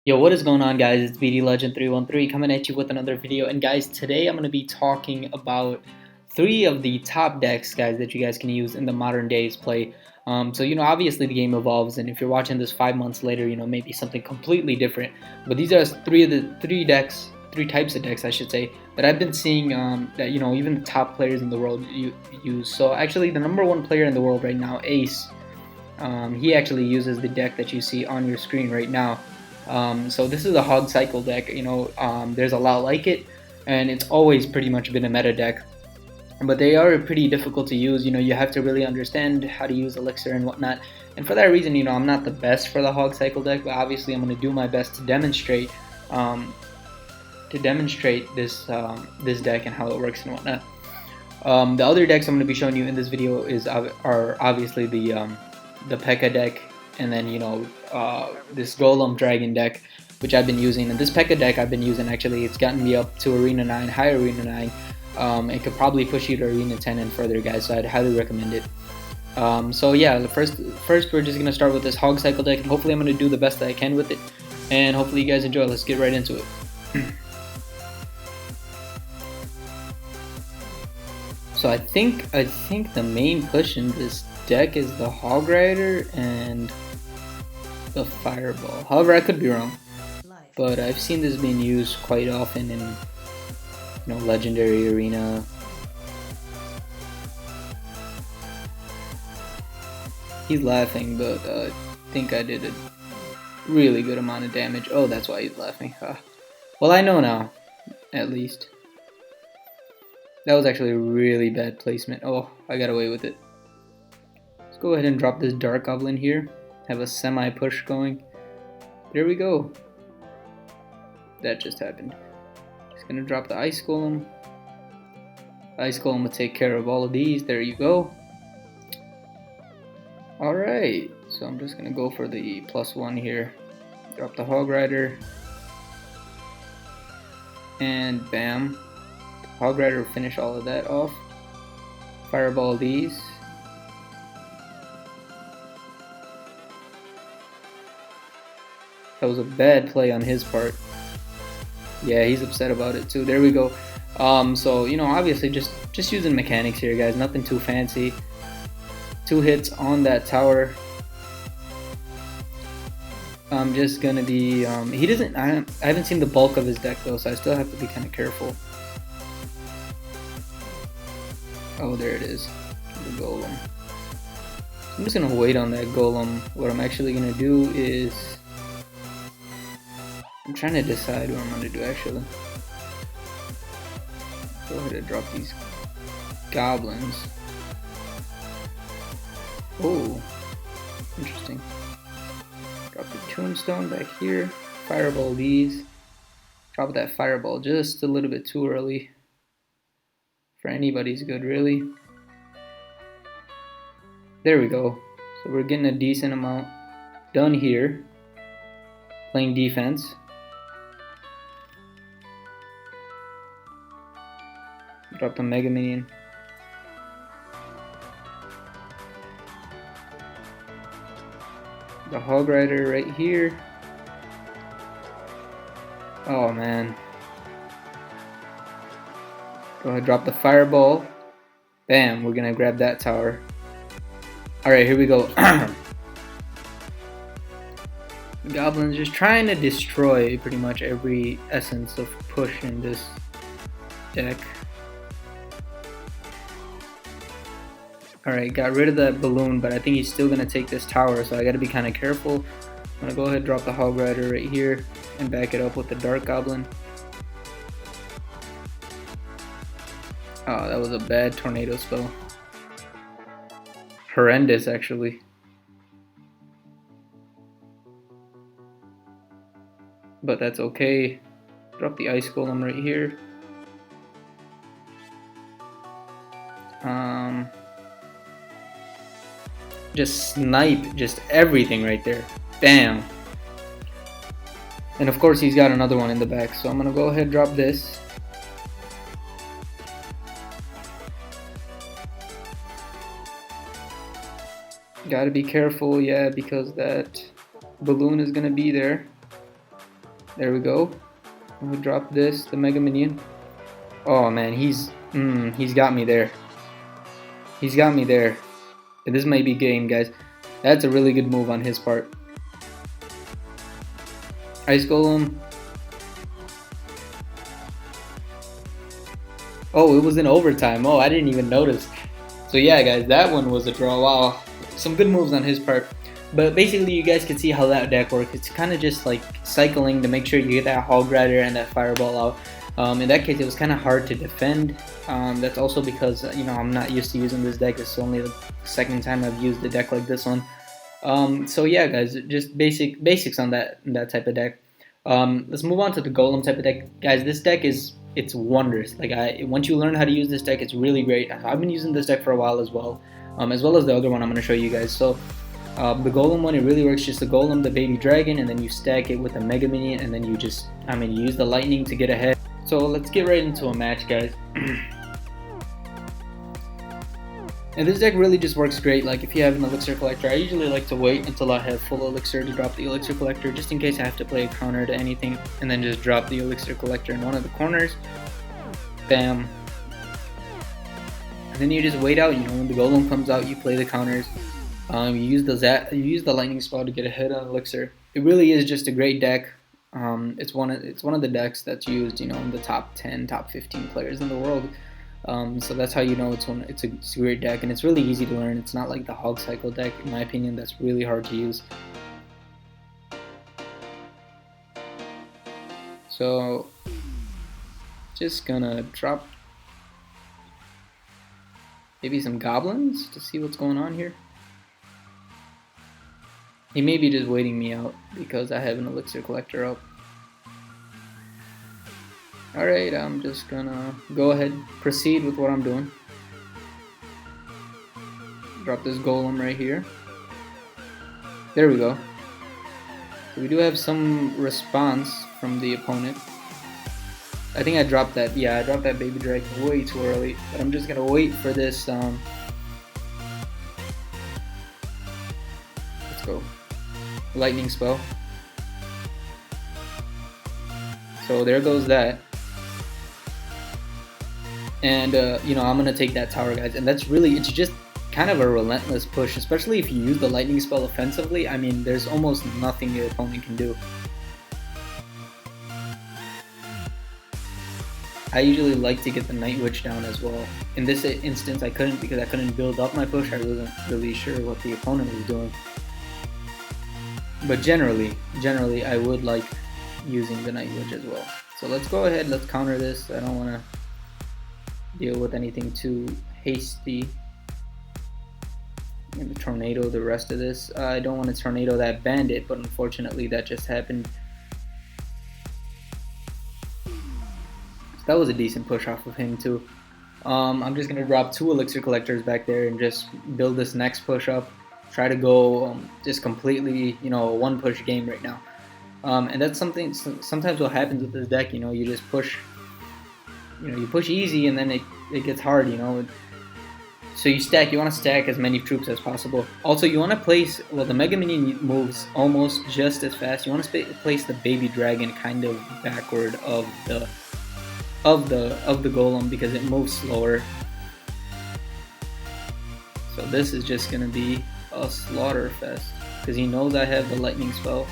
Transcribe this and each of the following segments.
Yo, what is going on, guys? It's BD Legend 313 coming at you with another video. And guys, today I'm going to be talking about three of the top decks, guys, that you guys can use in the modern days play. Obviously the game evolves, and if you're watching this 5 months later, maybe something completely different. But these are three types of decks, I should say, that I've been seeing that even the top players in the world use. So actually, the number one player in the world right now, Ace, he actually uses the deck that you see on your screen right now. So this is a hog cycle deck. There's a lot like it, and it's always pretty much been a meta deck. But they are pretty difficult to use. You have to really understand how to use Elixir and whatnot. And for that reason, I'm not the best for the hog cycle deck, but obviously I'm going to do my best to demonstrate this this deck and how it works and whatnot. The other decks I'm going to be showing you in this video are obviously the P.E.K.K.A deck, and then this Golem Dragon deck, which I've been using. And this P.E.K.K.A deck I've been using, actually, it's gotten me up to Arena 9, high Arena 9. It could probably push you to Arena 10 and further, guys, so I'd highly recommend it. First we're just going to start with this hog cycle deck, and hopefully I'm going to do the best that I can with it, and hopefully you guys enjoy. Let's get right into it. So I think the main push in this deck is the Hog Rider and the Fireball. However, I could be wrong, but I've seen this being used quite often in Legendary Arena. He's laughing, but I think I did a really good amount of damage. Oh, that's why he's laughing. Well, I know now, at least. That was actually a really bad placement. Oh, I got away with it. Let's go ahead and drop this Dark Goblin here. Have a semi-push going. There we go. That just happened. Just gonna drop the Ice Golem. Ice Golem will take care of all of these. There you go. Alright, so I'm just gonna go for the +1 here. Drop the Hog Rider. And bam. Hog Rider will finish all of that off. Fireball these. That was a bad play on his part. Yeah, he's upset about it too. There we go. Obviously just using mechanics here, guys. Nothing too fancy. 2 hits on that tower. I'm just gonna be. I haven't seen the bulk of his deck though, so I still have to be kind of careful. Oh, there it is. The Golem. I'm just gonna wait on that Golem. What I'm actually gonna do is, I'm trying to decide what I'm gonna do actually. Go ahead and drop these goblins. Oh, interesting. Drop the Tombstone back here. Fireball these. Drop that Fireball just a little bit too early. For anybody's good, really. There we go. So we're getting a decent amount done here. Playing defense. Drop the Mega Minion. The Hog Rider right here. Oh man. Go ahead, drop the Fireball. Bam, we're gonna grab that tower. Alright, here we go. Goblin's just trying to destroy pretty much every essence of push in this deck. Alright, got rid of that balloon, but I think he's still gonna take this tower, so I gotta be kind of careful. I'm gonna go ahead and drop the Hog Rider right here and back it up with the Dark Goblin. Oh, that was a bad tornado spell. Horrendous, actually. But that's okay. Drop the Ice Golem right here. Just snipe just everything right there. Bam. And of course he's got another one in the back, so I'm gonna go ahead and drop this. Gotta be careful, yeah, because that balloon is gonna be there. There we go. We drop this, the Mega Minion. Oh man, he's got me there. He's got me there. This might be game, guys. That's a really good move on his part. Ice Golem. Oh, it was in overtime. Oh, I didn't even notice. So yeah, guys, that one was a draw. Wow, some good moves on his part. But basically, you guys can see how that deck works. It's kind of just like cycling to make sure you get that Hog Rider and that Fireball out. In that case, it was kind of hard to defend. That's also because I'm not used to using this deck. It's only the second time I've used a deck like this one. So yeah, guys, just basics on that type of deck. Let's move on to the Golem type of deck, guys. This deck it's wondrous. Like once you learn how to use this deck, it's really great. I've been using this deck for a while as well as the other one I'm going to show you guys. So the Golem one, it really works. Just the Golem, the baby dragon, and then you stack it with a Mega Minion, and then you use the lightning to get ahead. So let's get right into a match, guys. And this deck really just works great. Like if you have an Elixir Collector, I usually like to wait until I have full Elixir to drop the Elixir Collector, just in case I have to play a counter to anything, and then just drop the Elixir Collector in one of the corners. Bam. And then you just wait out. When the Golem comes out, you play the counters. You use the lightning spell to get ahead on Elixir. It really is just a great deck. It's one of the decks that's used, in the top 10, top 15 players in the world. So that's how you know it's a great deck, and it's really easy to learn. It's not like the Hog Cycle deck, in my opinion, that's really hard to use. So just gonna drop maybe some goblins to see what's going on here. He may be just waiting me out because I have an Elixir Collector up. Alright, I'm just gonna go ahead, proceed with what I'm doing. Drop this Golem right here. There we go. So we do have some response from the opponent. I think I dropped that. Yeah, I dropped that baby dragon way too early. But I'm just gonna wait for this. Let's go. Lightning spell. So there goes that. And I'm gonna take that tower, guys. And it's just kind of a relentless push, especially if you use the lightning spell offensively. I mean, there's almost nothing your opponent can do. I usually like to get the Night Witch down as well. In this instance, I couldn't because I couldn't build up my push. I wasn't really sure what the opponent was doing. But generally, I would like using the Night Witch as well. So let's go ahead, let's counter this. I don't want to deal with anything too hasty. I'm gonna tornado the rest of this. I don't want to tornado that bandit, but unfortunately that just happened. That was a decent push off of him too. I'm just gonna drop 2 Elixir Collectors back there and just build this next push up. Try to go just completely, a one push game right now. And that's something. Sometimes what happens with this deck, you just push. You push easy and then it gets hard. So you want to stack as many troops as possible. Also, you want to place, the Mega Minion moves almost just as fast. You want to place the baby dragon kind of backward of the Golem because it moves slower. So this is just gonna be a slaughter fest because he knows I have the lightning spell.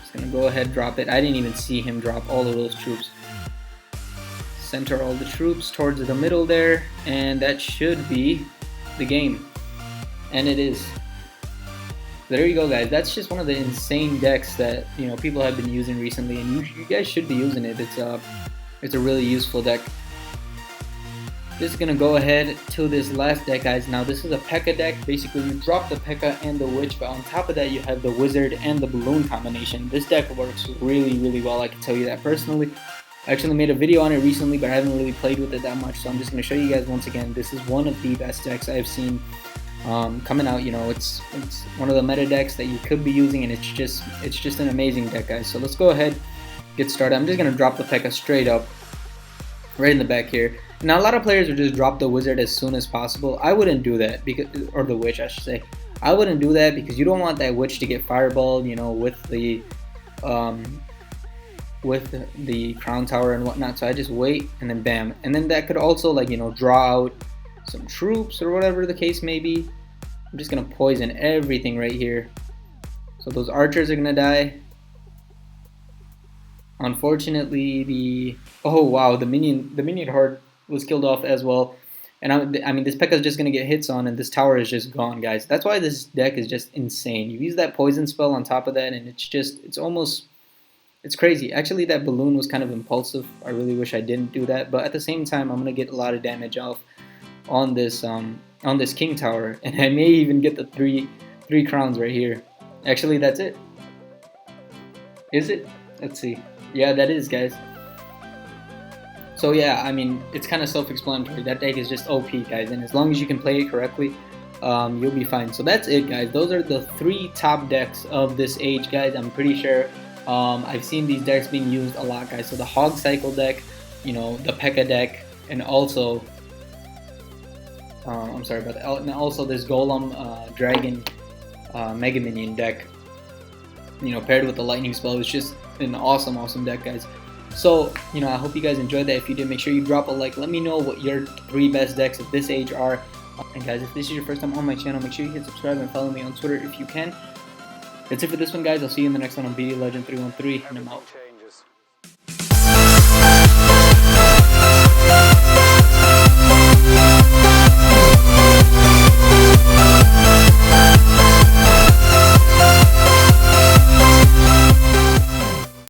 Just gonna go ahead, drop it. I didn't even see him drop all of those troops. Center all the troops towards the middle there, and that should be the game. And it is. There you go, guys. That's just one of the insane decks that people have been using recently, and you guys should be using it. It's a really useful deck. Just gonna go ahead to this last deck, guys. Now this is a P.E.K.K.A deck. Basically, you drop the P.E.K.K.A and the Witch, but on top of that, you have the Wizard and the Balloon combination. This deck works really, really well. I can tell you that personally. I actually made a video on it recently, but I haven't really played with it that much, so I'm just gonna show you guys once again. This is one of the best decks I've seen coming out. It's one of the meta decks that you could be using, and it's just an amazing deck, guys. So let's go ahead, get started. I'm just gonna drop the P.E.K.K.A straight up, right in the back here. Now a lot of players would just drop the Wizard as soon as possible. I wouldn't do that or the Witch, I should say. I wouldn't do that because you don't want that Witch to get fireballed, with the with the crown tower and whatnot. So I just wait and then bam. And then that could also, like, you know, draw out some troops or whatever the case may be. I'm just gonna poison everything right here. So those archers are gonna die. Unfortunately, oh wow, the minion horde was killed off as well. And I mean, this P.E.K.K.A is just gonna get hits on, and this tower is just gone, guys. That's why this deck is just insane. You use that poison spell on top of that, and it's crazy. Actually, that balloon was kind of impulsive. I really wish I didn't do that, but at the same time, I'm gonna get a lot of damage off on this king tower, and I may even get the three crowns right here. Actually, that's it. Is it? Let's see. Yeah, that is, guys. So yeah, I mean, it's kind of self-explanatory. That deck is just OP, guys, and as long as you can play it correctly, you'll be fine. So that's it, guys. Those are the 3 top decks of this age, guys. I'm pretty sure I've seen these decks being used a lot, guys. So the Hog Cycle deck, you know, the P.E.K.K.A deck, and also I'm sorry about that. And also this Golem Dragon Mega Minion deck, you know, paired with the Lightning Spell. It's just an awesome deck, guys. So, you know, I hope you guys enjoyed that. If you did, make sure you drop a like. Let me know what your 3 best decks of this age are. And guys, if this is your first time on my channel, make sure you hit subscribe and follow me on Twitter if you can. That's it for this one, guys. I'll see you in the next one on BD Legend 313, and I'm out.